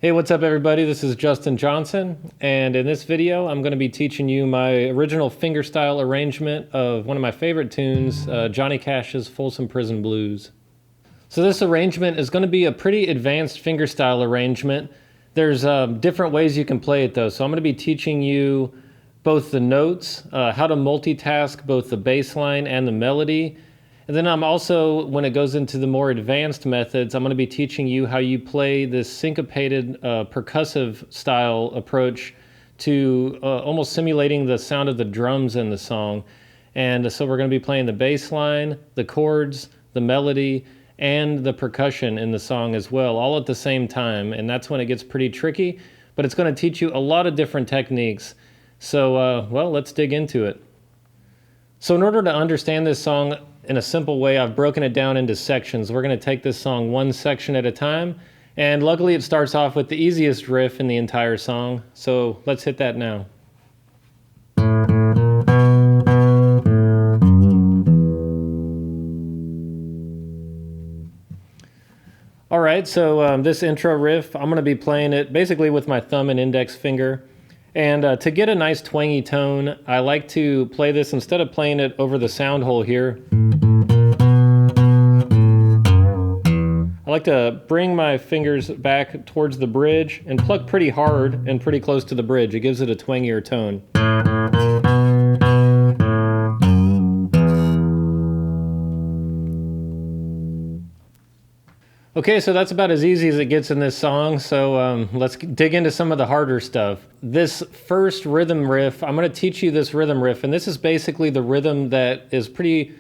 Hey, what's up everybody? This is Justin Johnson, and in this video I'm going to be teaching you my original fingerstyle arrangement of one of my favorite tunes, Johnny Cash's Folsom Prison Blues. So this arrangement is going to be a pretty advanced fingerstyle arrangement. There's different ways you can play it though, so I'm going to be teaching you both the notes, how to multitask both the bass line and the melody. And then I'm also, when it goes into the more advanced methods, I'm going to be teaching you how you play this syncopated percussive style approach to almost simulating the sound of the drums in the song. And so we're going to be playing the bass line, the chords, the melody, and the percussion in the song as well, all at the same time. And that's when it gets pretty tricky, but it's going to teach you a lot of different techniques. So, well, let's dig into it. So in order to understand this song in a simple way, I've broken it down into sections. We're going to take this song one section at a time, and luckily it starts off with the easiest riff in the entire song. So let's hit that now. All right, so this intro riff, I'm going to be playing it basically with my thumb and index finger. And to get a nice twangy tone, I like to play this instead of playing it over the sound hole here. I like to bring my fingers back towards the bridge and pluck pretty hard and pretty close to the bridge. It gives it a twangier tone. Okay, so that's about as easy as it gets in this song, so let's dig into some of the harder stuff. This first rhythm riff, I'm going to teach you this rhythm riff, and this is basically the rhythm that is pretty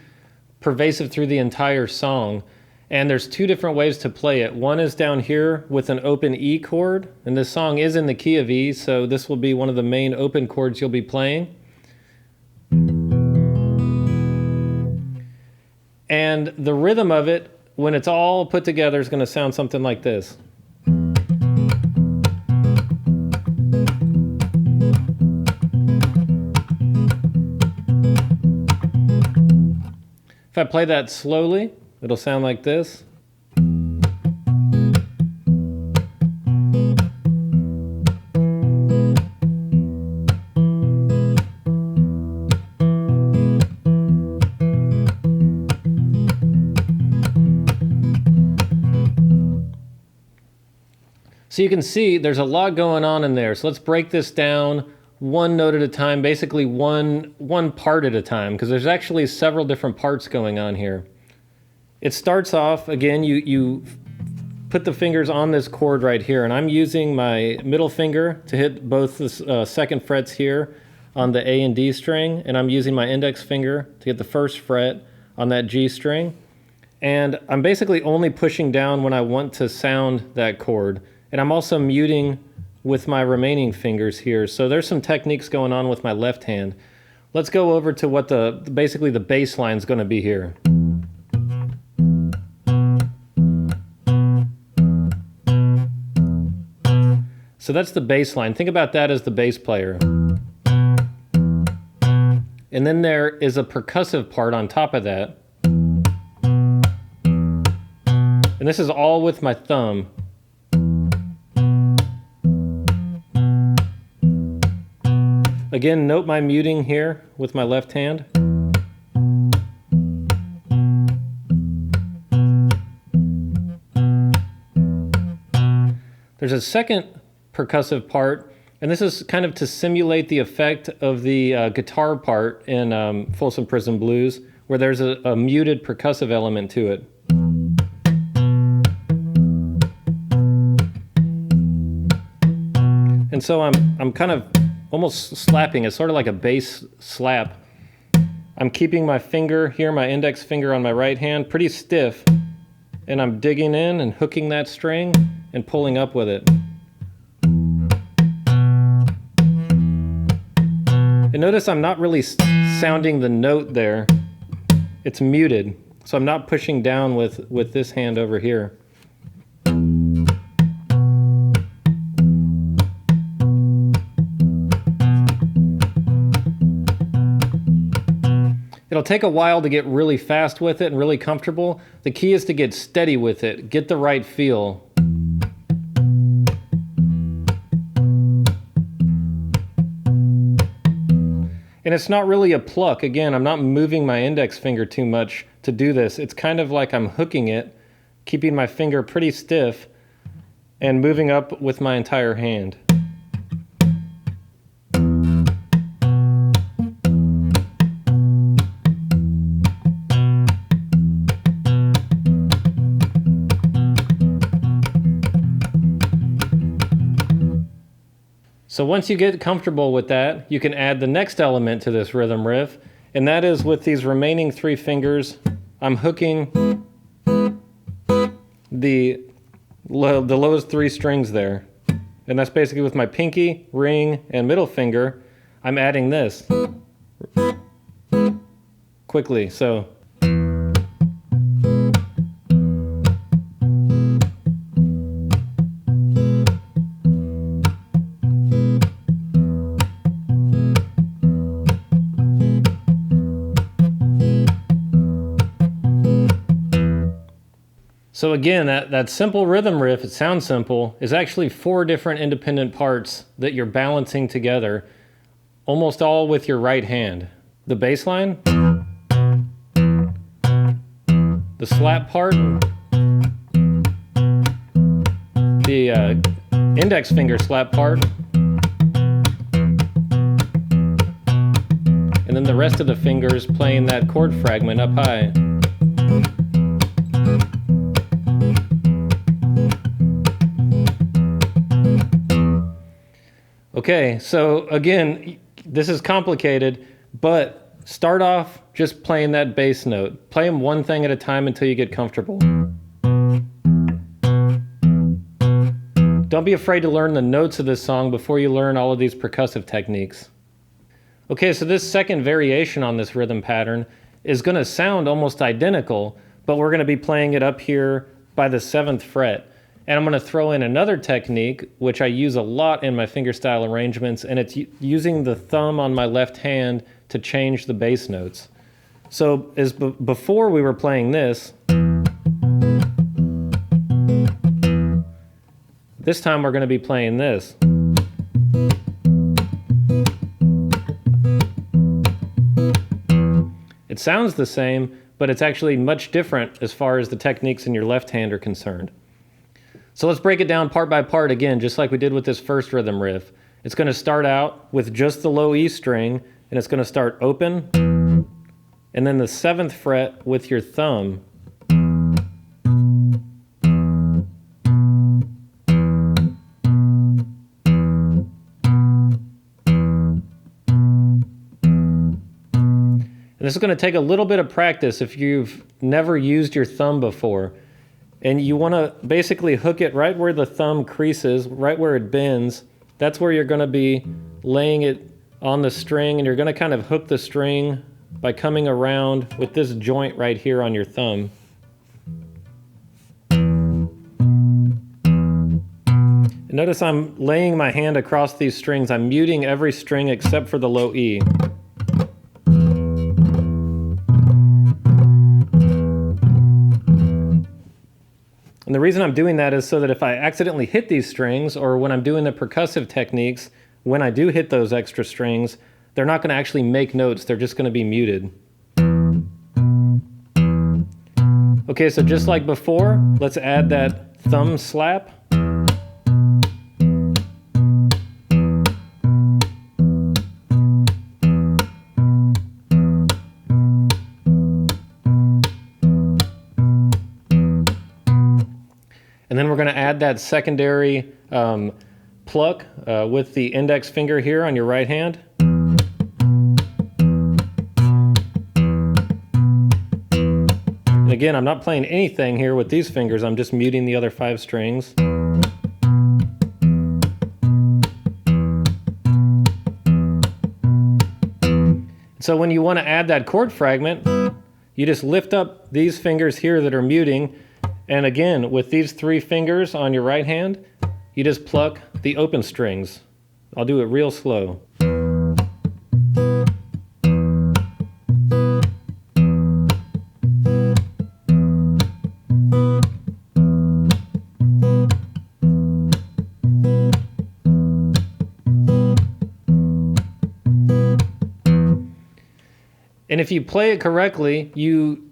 pervasive through the entire song. And there's two different ways to play it. One is down here with an open E chord, and this song is in the key of E, so this will be one of the main open chords you'll be playing. And the rhythm of it, when it's all put together, is going to sound something like this. If I play that slowly, it'll sound like this. So you can see there's a lot going on in there. So let's break this down one note at a time, basically one part at a time, because there's actually several different parts going on here. It starts off, again, you put the fingers on this chord right here, and I'm using my middle finger to hit both the second frets here on the A and D string, and I'm using my index finger to hit the first fret on that G string. And I'm basically only pushing down when I want to sound that chord. And I'm also muting with my remaining fingers here. So there's some techniques going on with my left hand. Let's go over to what basically the bass line is going to be here. So that's the bass line. Think about that as the bass player. And then there is a percussive part on top of that. And this is all with my thumb. Again, note my muting here with my left hand. There's a second percussive part, and this is kind of to simulate the effect of the guitar part in Folsom Prison Blues, where there's a muted percussive element to it. And so I'm kind of almost slapping. It's sort of like a bass slap. I'm keeping my finger here, my index finger on my right hand, pretty stiff, and I'm digging in and hooking that string and pulling up with it. And notice I'm not really sounding the note there. It's muted, so I'm not pushing down with this hand over here. It'll take a while to get really fast with it and really comfortable. The key is to get steady with it, get the right feel. And it's not really a pluck. Again, I'm not moving my index finger too much to do this. It's kind of like I'm hooking it, keeping my finger pretty stiff, and moving up with my entire hand. So once you get comfortable with that, you can add the next element to this rhythm riff, and that is with these remaining 3 fingers, I'm hooking the lowest 3 strings there. And that's basically with my pinky, ring, and middle finger, I'm adding this quickly. So So again, that simple rhythm riff, it sounds simple, is actually 4 different independent parts that you're balancing together, almost all with your right hand. The bass line, the slap part, the index finger slap part, and then the rest of the fingers playing that chord fragment up high. Okay, so again, this is complicated, but start off just playing that bass note. Play them one thing at a time until you get comfortable. Don't be afraid to learn the notes of this song before you learn all of these percussive techniques. Okay, so this second variation on this rhythm pattern is going to sound almost identical, but we're going to be playing it up here by the 7th fret. And I'm going to throw in another technique, which I use a lot in my fingerstyle arrangements, and it's using the thumb on my left hand to change the bass notes. So before we were playing this time we're going to be playing this. It sounds the same, but it's actually much different as far as the techniques in your left hand are concerned. So let's break it down part by part again, just like we did with this first rhythm riff. It's going to start out with just the low E string, and it's going to start open, and then the 7th fret with your thumb. And this is going to take a little bit of practice if you've never used your thumb before. And you want to basically hook it right where the thumb creases, right where it bends. That's where you're going to be laying it on the string, and you're going to kind of hook the string by coming around with this joint right here on your thumb. And notice I'm laying my hand across these strings. I'm muting every string except for the low E. And the reason I'm doing that is so that if I accidentally hit these strings, or when I'm doing the percussive techniques, when I do hit those extra strings, they're not going to actually make notes, they're just going to be muted. Okay, so just like before, let's add that thumb slap. And then we're going to add that secondary pluck with the index finger here on your right hand. And again, I'm not playing anything here with these fingers, I'm just muting the other 5 strings. So when you want to add that chord fragment, you just lift up these fingers here that are muting. And again, with these 3 fingers on your right hand, you just pluck the open strings. I'll do it real slow. And if you play it correctly, you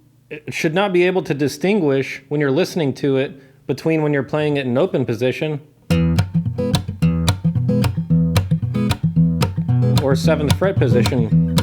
should not be able to distinguish when you're listening to it between when you're playing it in open position or 7th fret position.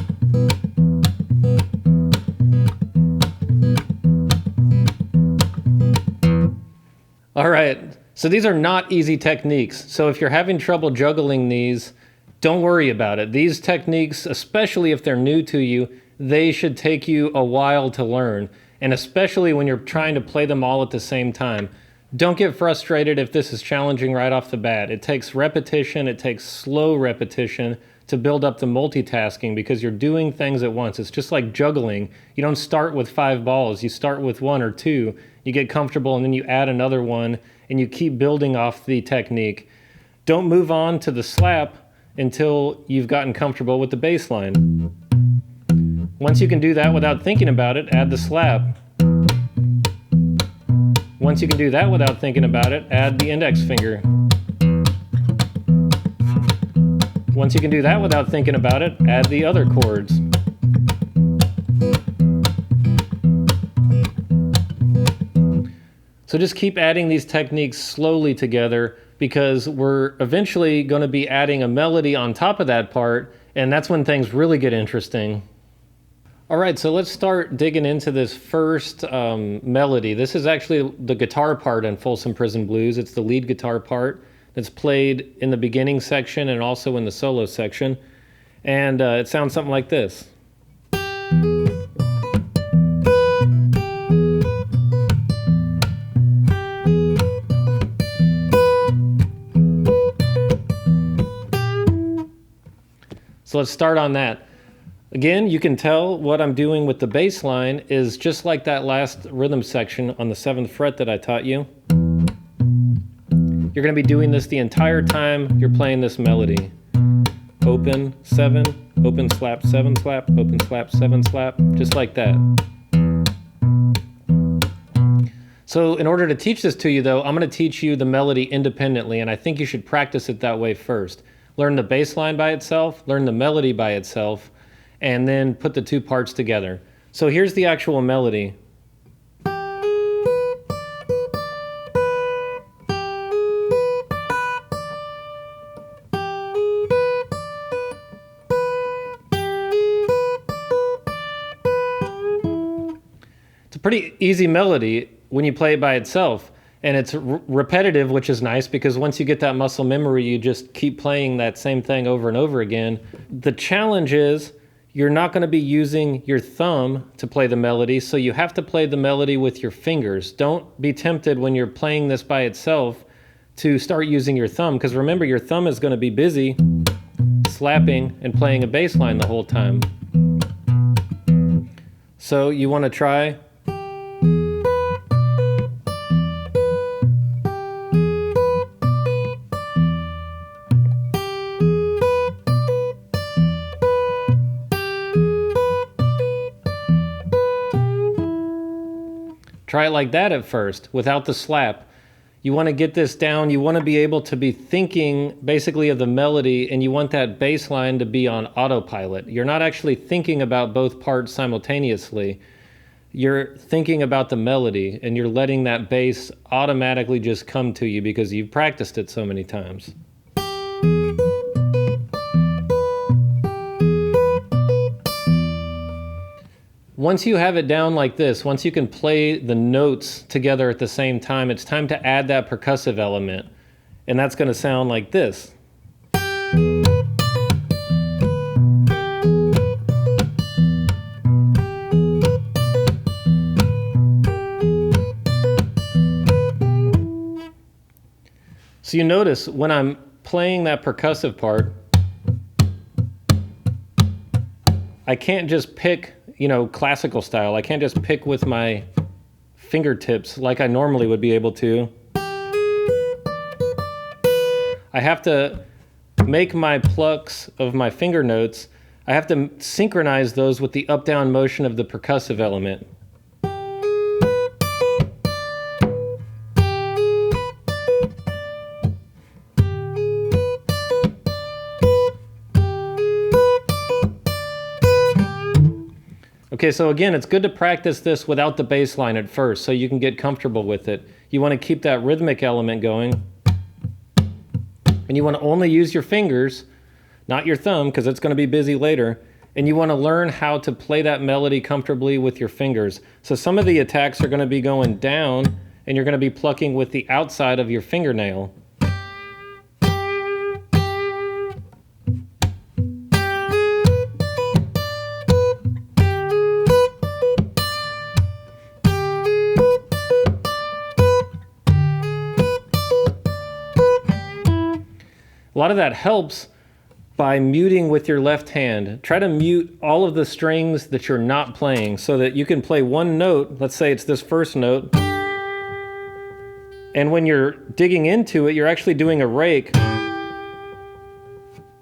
All right, so these are not easy techniques. So if you're having trouble juggling these, don't worry about it. These techniques, especially if they're new to you, they should take you a while to learn. And especially when you're trying to play them all at the same time. Don't get frustrated if this is challenging right off the bat. It takes repetition, it takes slow repetition to build up the multitasking because you're doing things at once. It's just like juggling. You don't start with 5 balls, you start with 1 or 2. You get comfortable and then you add another one and you keep building off the technique. Don't move on to the slap until you've gotten comfortable with the bass line. Once you can do that without thinking about it, add the slap. Once you can do that without thinking about it, add the index finger. Once you can do that without thinking about it, add the other chords. So just keep adding these techniques slowly together because we're eventually going to be adding a melody on top of that part, and that's when things really get interesting. All right, so let's start digging into this first melody. This is actually the guitar part in Folsom Prison Blues. It's the lead guitar part that's played in the beginning section and also in the solo section. And it sounds something like this. So let's start on that. Again, you can tell what I'm doing with the bass line is just like that last rhythm section on the 7th fret that I taught you. You're going to be doing this the entire time you're playing this melody. Open, 7, open, slap, 7, slap, open, slap, 7, slap, just like that. So in order to teach this to you though, I'm going to teach you the melody independently, and I think you should practice it that way first. Learn the bass line by itself, learn the melody by itself, and then put the two parts together. So here's the actual melody. It's a pretty easy melody when you play it by itself. And it's repetitive, which is nice because once you get that muscle memory, you just keep playing that same thing over and over again. The challenge is you're not going to be using your thumb to play the melody, so you have to play the melody with your fingers. Don't be tempted when you're playing this by itself to start using your thumb, because remember, your thumb is going to be busy slapping and playing a bass line the whole time. So you want to try. Try it like that at first, without the slap. You want to get this down, you want to be able to be thinking basically of the melody, and you want that bass line to be on autopilot. You're not actually thinking about both parts simultaneously. You're thinking about the melody, and you're letting that bass automatically just come to you because you've practiced it so many times. Once you have it down like this, once you can play the notes together at the same time, it's time to add that percussive element. And that's going to sound like this. So you notice when I'm playing that percussive part, I can't just pick, classical style. I can't just pick with my fingertips like I normally would be able to. I have to make my plucks of my finger notes. I have to synchronize those with the up-down motion of the percussive element. Okay, so again, it's good to practice this without the bass line at first so you can get comfortable with it. You want to keep that rhythmic element going. And you want to only use your fingers, not your thumb, because it's going to be busy later. And you want to learn how to play that melody comfortably with your fingers. So some of the attacks are going to be going down, and you're going to be plucking with the outside of your fingernail. A lot of that helps by muting with your left hand. Try to mute all of the strings that you're not playing so that you can play one note. Let's say it's this first note. And when you're digging into it, you're actually doing a rake.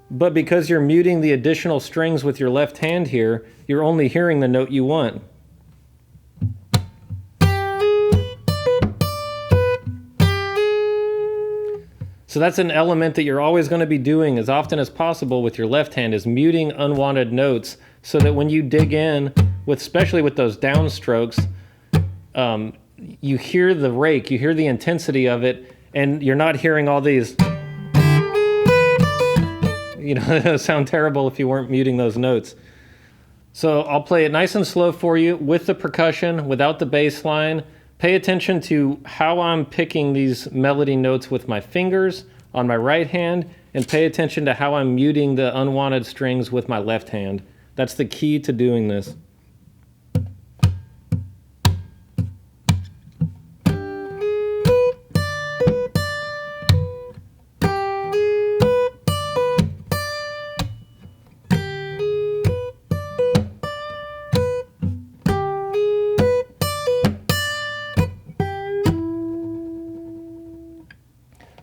But because you're muting the additional strings with your left hand here, you're only hearing the note you want. So that's an element that you're always going to be doing as often as possible with your left hand, is muting unwanted notes so that when you dig in, especially with those downstrokes, you hear the rake, you hear the intensity of it, and you're not hearing all these, it would sound terrible if you weren't muting those notes. So I'll play it nice and slow for you with the percussion, without the bass line. Pay attention to how I'm picking these melody notes with my fingers on my right hand, and pay attention to how I'm muting the unwanted strings with my left hand. That's the key to doing this.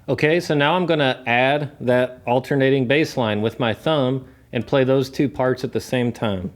Okay, so now I'm going to add that alternating bass line with my thumb and play those two parts at the same time.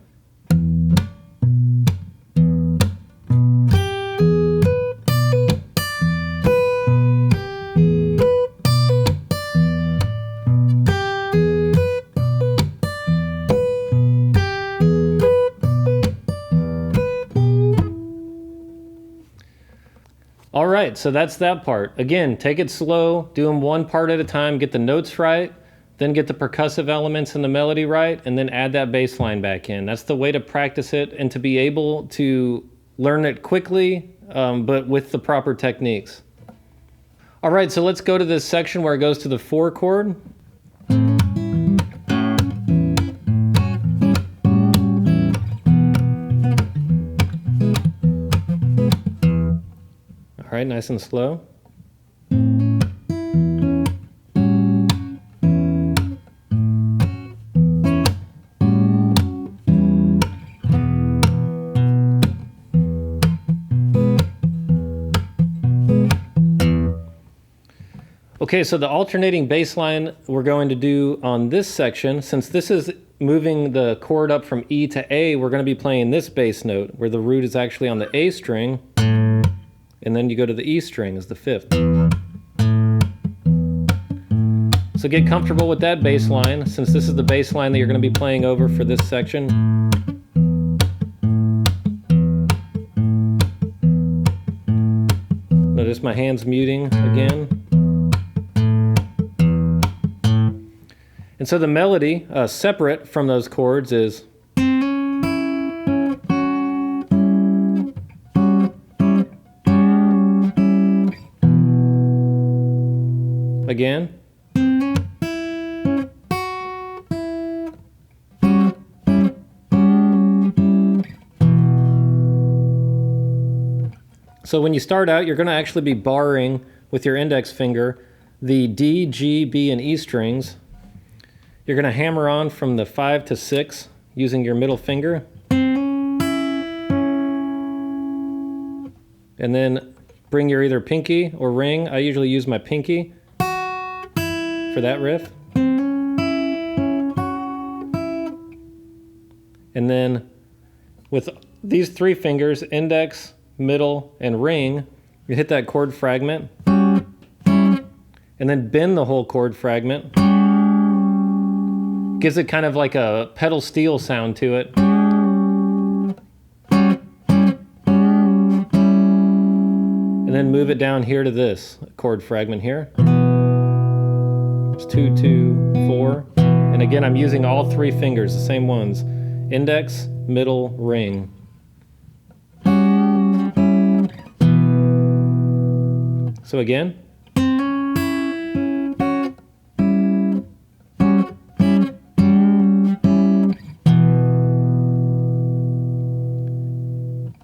All right, so that's that part. Again, take it slow, do them one part at a time, get the notes right, then get the percussive elements and the melody right, and then add that bass line back in. That's the way to practice it and to be able to learn it quickly, but with the proper techniques. All right, so let's go to this section where it goes to the 4 chord. All right, nice and slow. Okay, so the alternating bass line we're going to do on this section, since this is moving the chord up from E to A, we're going to be playing this bass note where the root is actually on the A string. And then you go to the E string as the 5th. So get comfortable with that bass line, since this is the bass line that you're going to be playing over for this section. Notice my hands muting again. And so the melody, separate from those chords, is again. So when you start out, you're going to actually be barring with your index finger the D, G, B, and E strings. You're going to hammer on from the 5 to 6 using your middle finger. And then bring your either pinky or ring. I usually use my pinky for that riff. And then with these 3 fingers, index, middle, and ring, you hit that chord fragment, and then bend the whole chord fragment. Gives it kind of like a pedal steel sound to it. then move it down here to this chord fragment here. It's 2, 2, 4. And again, I'm using all three fingers, the same ones. Index, middle, ring. So again.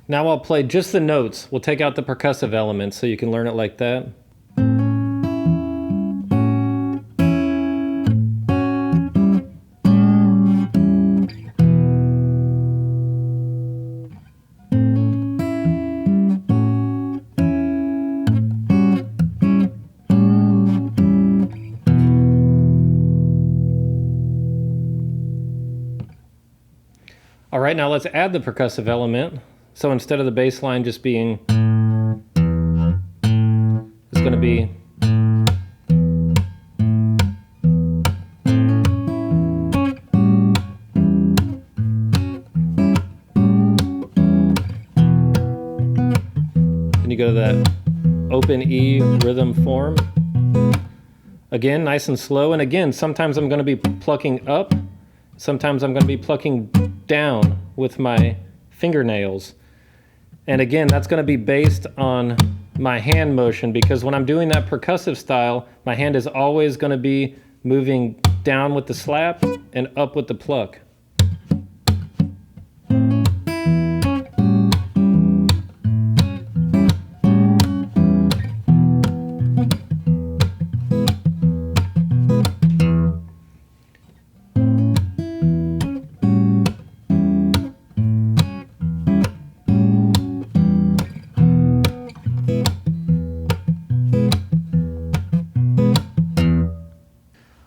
Now I'll play just the notes. We'll take out the percussive elements so you can learn it like that. All right, now let's add the percussive element. So instead of the bass line just being, it's going to be and you go to that open E rhythm form. Again, nice and slow. And again, sometimes I'm going to be plucking up, sometimes I'm going to be plucking down with my fingernails. And again, that's going to be based on my hand motion, because when I'm doing that percussive style, my hand is always going to be moving down with the slap and up with the pluck.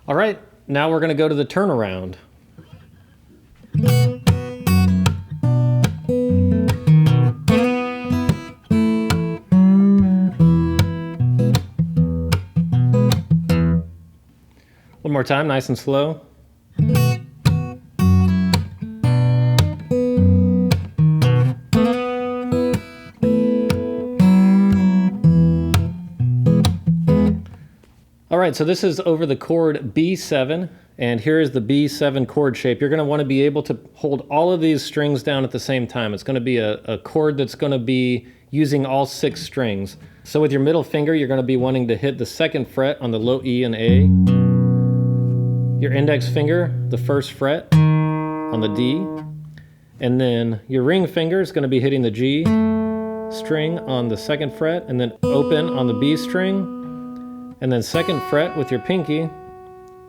All right, now we're going to go to the turnaround. One more time, nice and slow. All right, so this is over the chord B7, and here is the B7 chord shape. You're going to want to be able to hold all of these strings down at the same time. It's going to be a chord that's going to be using all 6 strings. So with your middle finger, you're going to be wanting to hit the 2nd fret on the low E and A. Your index finger, the 1st fret on the D. And then your ring finger is going to be hitting the G string on the 2nd fret, and then open on the B string. And then 2nd fret with your pinky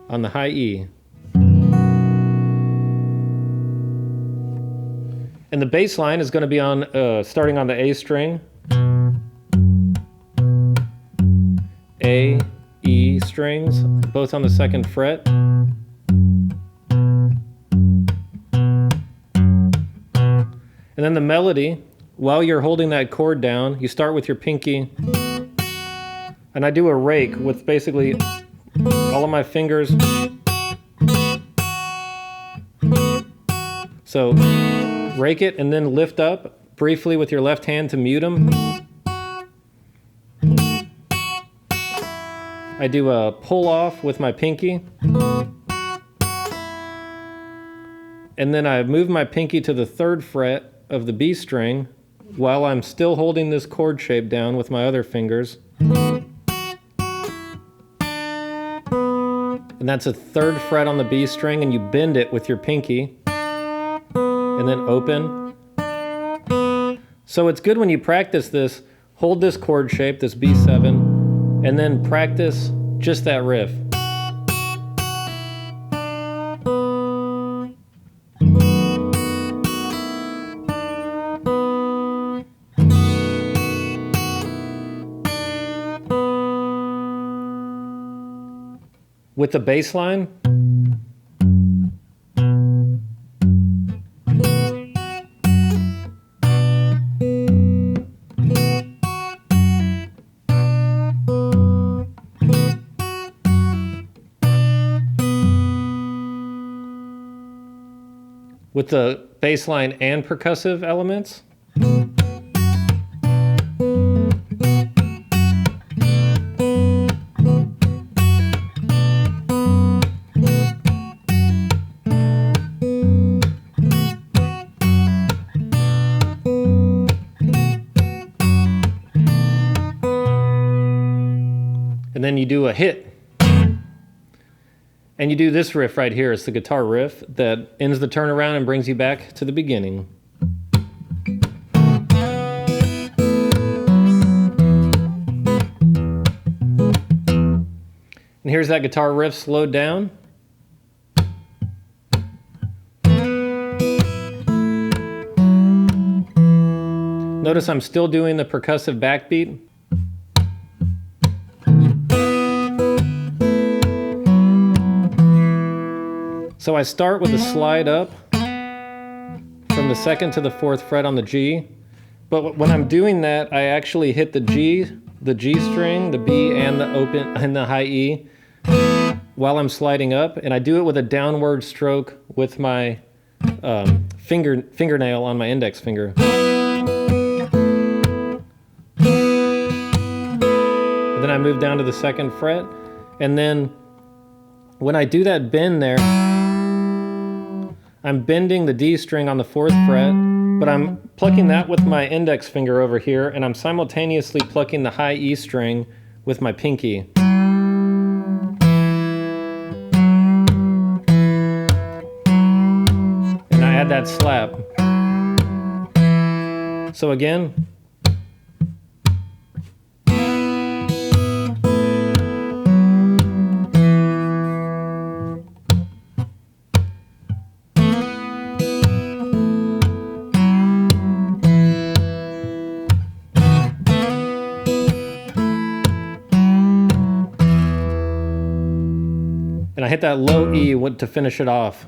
on the high E. And the bass line is going to be on, starting on the A string. A, E strings, both on the 2nd fret. And then the melody, while you're holding that chord down, you start with your pinky. And I do a rake with basically all of my fingers. So rake it and then lift up briefly with your left hand to mute them. I do a pull off with my pinky. And then I move my pinky to the 3rd fret of the B string while I'm still holding this chord shape down with my other fingers. And that's a 3rd fret on the B string, and you bend it with your pinky, and then open. So it's good when you practice this, hold this chord shape, this B7, and then practice just that riff. With the bass line, with the bass line and percussive elements. and then you do a hit. And you do this riff right here. It's the guitar riff that ends the turnaround and brings you back to the beginning. And here's that guitar riff slowed down. Notice I'm still doing the percussive backbeat. So I start with a slide up from the 2nd to the 4th fret on the G, but when I'm doing that, I actually hit the G string, the B, and the open and the high E while I'm sliding up, and I do it with a downward stroke with my fingernail on my index finger. And then I move down to the 2nd fret, and then when I do that bend there, I'm bending the D string on the 4th fret, but I'm plucking that with my index finger over here, and I'm simultaneously plucking the high E string with my pinky. And I add that slap. So again. And I hit that low E to finish it off.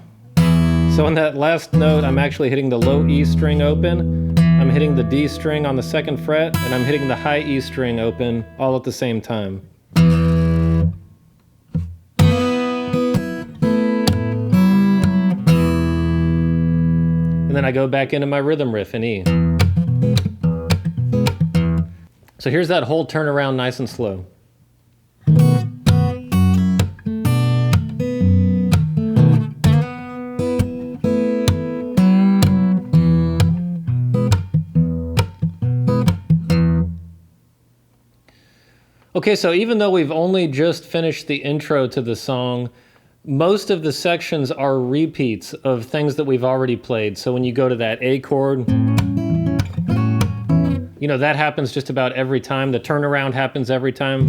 So on that last note, I'm actually hitting the low E string open, I'm hitting the D string on the 2nd fret, and I'm hitting the high E string open all at the same time. And then I go back into my rhythm riff in E. So here's that whole turnaround nice and slow. Okay, so even though we've only just finished the intro to the song, most of the sections are repeats of things that we've already played. So when you go to that A chord, you know, that happens just about every time. The turnaround happens every time.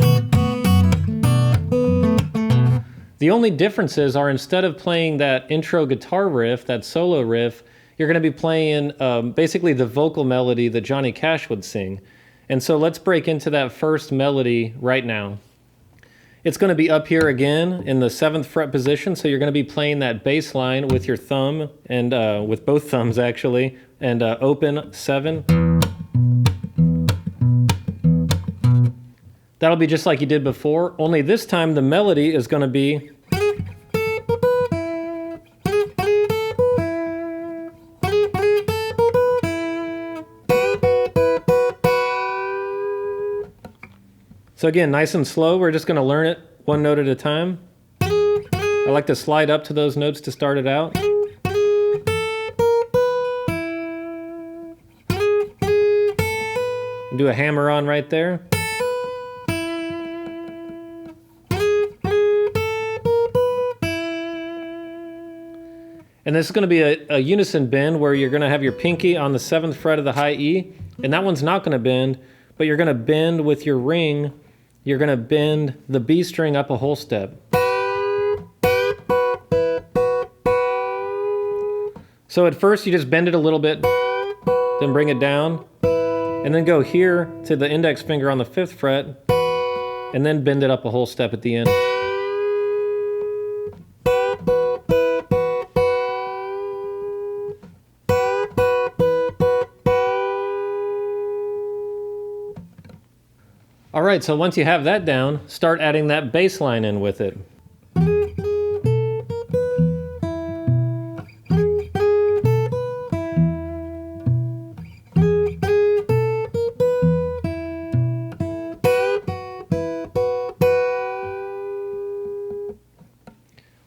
The only differences are, instead of playing that intro guitar riff, that solo riff, you're going to be playing basically the vocal melody that Johnny Cash would sing. And so let's break into that first melody right now. It's going to be up here again in the 7th fret position, so you're going to be playing that bass line with your thumb, and with both thumbs actually, and open 7. That'll be just like you did before, only this time the melody is going to be so again, nice and slow. We're just going to learn it one note at a time. I like to slide up to those notes to start it out. Do a hammer on right there. And this is going to be a unison bend where you're going to have your pinky on the 7th fret of the high E, and that one's not going to bend, but you're going to bend with your ring. You're going to bend the B string up a whole step. So at first you just bend it a little bit, then bring it down, and then go here to the index finger on the 5th fret, and then bend it up a whole step at the end. All right, so once you have that down, start adding that bass line in with it.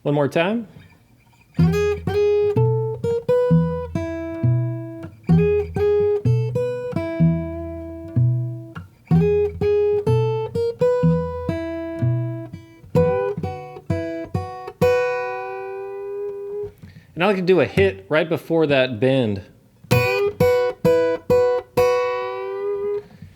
One more time. like to do a hit right before that bend.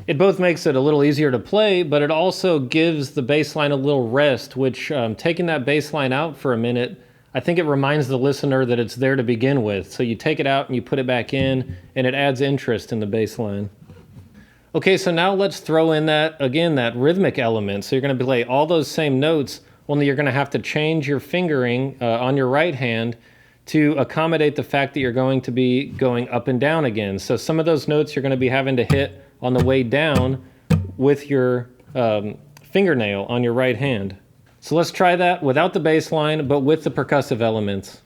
It both makes it a little easier to play, but it also gives the bass line a little rest, which taking that bass line out for a minute, I think it reminds the listener that it's there to begin with. So you take it out and you put it back in, and it adds interest in the bass line. Okay, so now let's throw in that rhythmic element. So you're going to play all those same notes, only you're going to have to change your fingering on your right hand to accommodate the fact that you're going to be going up and down again. So some of those notes you're going to be having to hit on the way down with your fingernail on your right hand. So let's try that without the bass line, but with the percussive elements.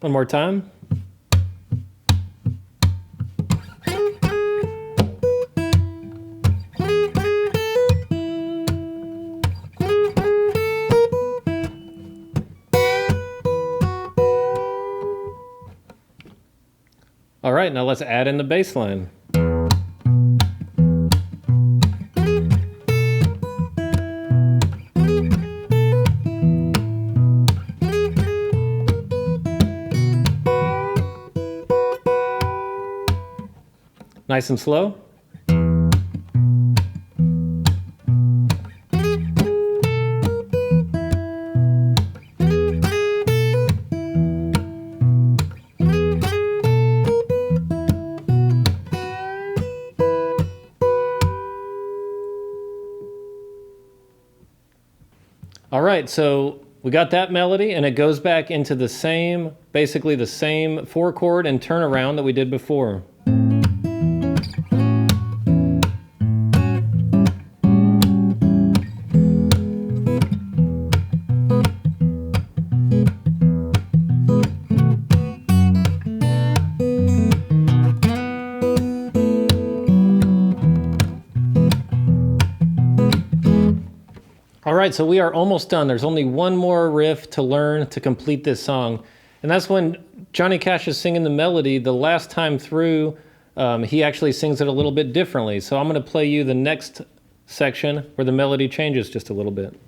One more time. All right, now let's add in the bass line. Nice and slow. All right, so we got that melody, and it goes back into the same, basically the same 4-chord and turnaround that we did before. All right, so we are almost done. There's only one more riff to learn to complete this song. And that's when Johnny Cash is singing the melody. The last time through, he actually sings it a little bit differently. So I'm going to play you the next section where the melody changes just a little bit.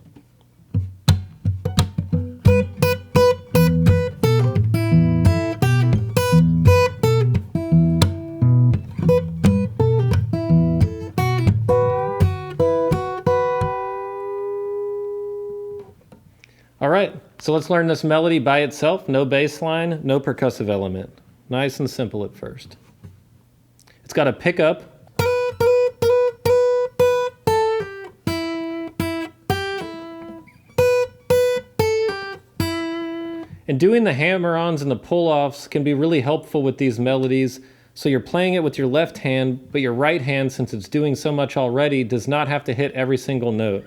All right, so let's learn this melody by itself. No bass line, no percussive element. Nice and simple at first. It's got a pickup. And doing the hammer-ons and the pull-offs can be really helpful with these melodies. So you're playing it with your left hand, but your right hand, since it's doing so much already, does not have to hit every single note.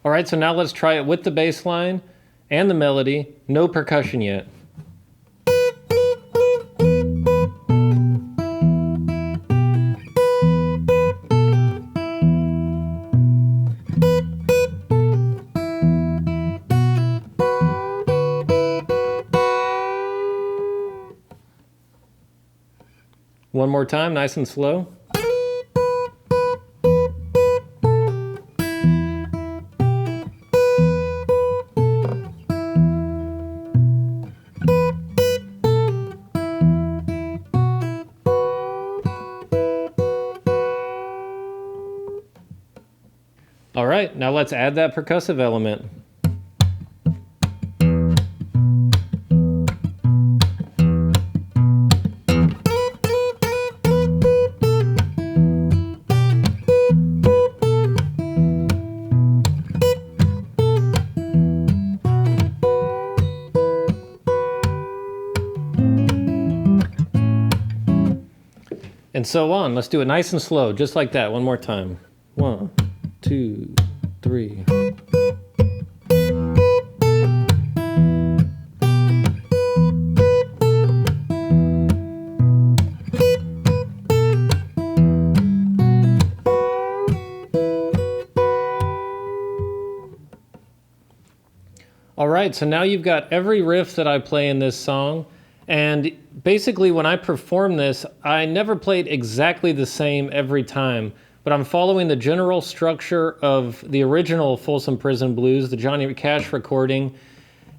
All right, so now let's try it with the bass line and the melody, no percussion yet. One more time, nice and slow. All right, now let's add that percussive element. And so on. Let's do it nice and slow, just like that. One more time. 1, 2, 3. right, so now you've got every riff that I play in this song, and basically when I perform this, I never play it exactly the same every time, but I'm following the general structure of the original Folsom Prison Blues, the Johnny Cash recording,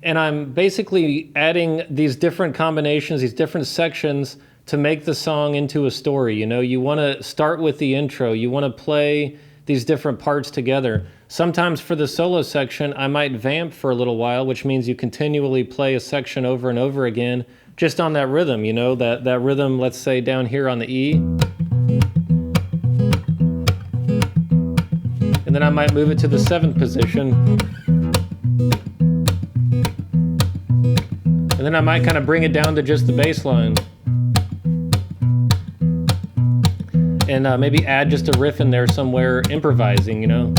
and I'm basically adding these different combinations, these different sections to make the song into a story. You know, you want to start with the intro, you want to play these different parts together. Sometimes for the solo section, I might vamp for a little while, which means you continually play a section over and over again, just on that rhythm, you know, that rhythm, let's say down here on the E. And then I might move it to the 7th position. And then I might kind of bring it down to just the bass line. And maybe add just a riff in there somewhere, improvising, you know.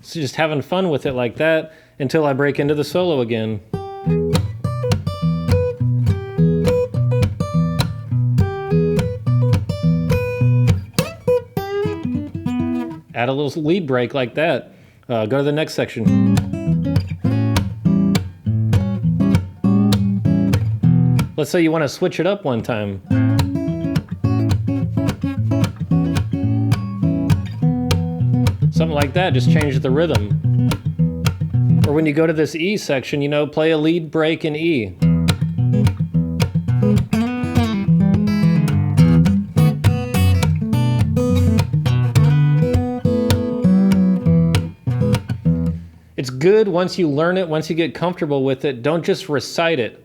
So just having fun with it like that until I break into the solo again. Add a little lead break like that. Go to the next section. Let's say you want to switch it up one time. Something like that, just change the rhythm. Or when you go to this E section, you know, play a lead break in E. It's good once you learn it, once you get comfortable with it, don't just recite it.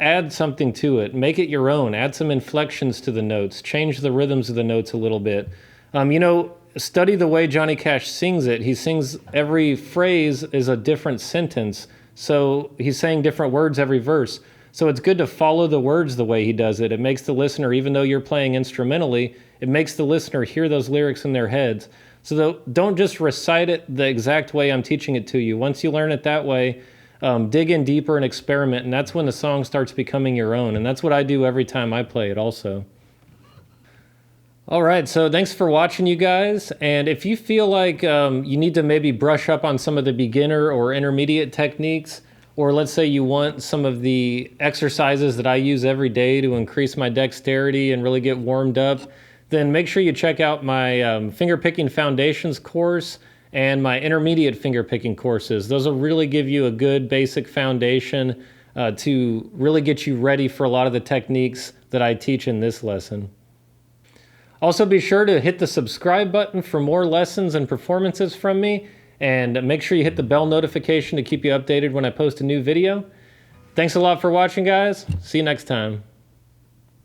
Add something to it. Make it your own. Add some inflections to the notes. Change the rhythms of the notes a little bit. You know, study the way Johnny Cash sings it. He sings every phrase is a different sentence. So he's saying different words every verse. So it's good to follow the words the way he does it. It makes the listener, even though you're playing instrumentally, it makes the listener hear those lyrics in their heads. So don't just recite it the exact way I'm teaching it to you. Once you learn it that way, dig in deeper and experiment, and that's when the song starts becoming your own. And that's what I do every time I play it also. All right, so thanks for watching, you guys. And if you feel like you need to maybe brush up on some of the beginner or intermediate techniques, or let's say you want some of the exercises that I use every day to increase my dexterity and really get warmed up, then make sure you check out my Fingerpicking Foundations course and my intermediate fingerpicking courses. Those will really give you a good basic foundation to really get you ready for a lot of the techniques that I teach in this lesson. Also, be sure to hit the subscribe button for more lessons and performances from me, and make sure you hit the bell notification to keep you updated when I post a new video. Thanks a lot for watching, guys. See you next time.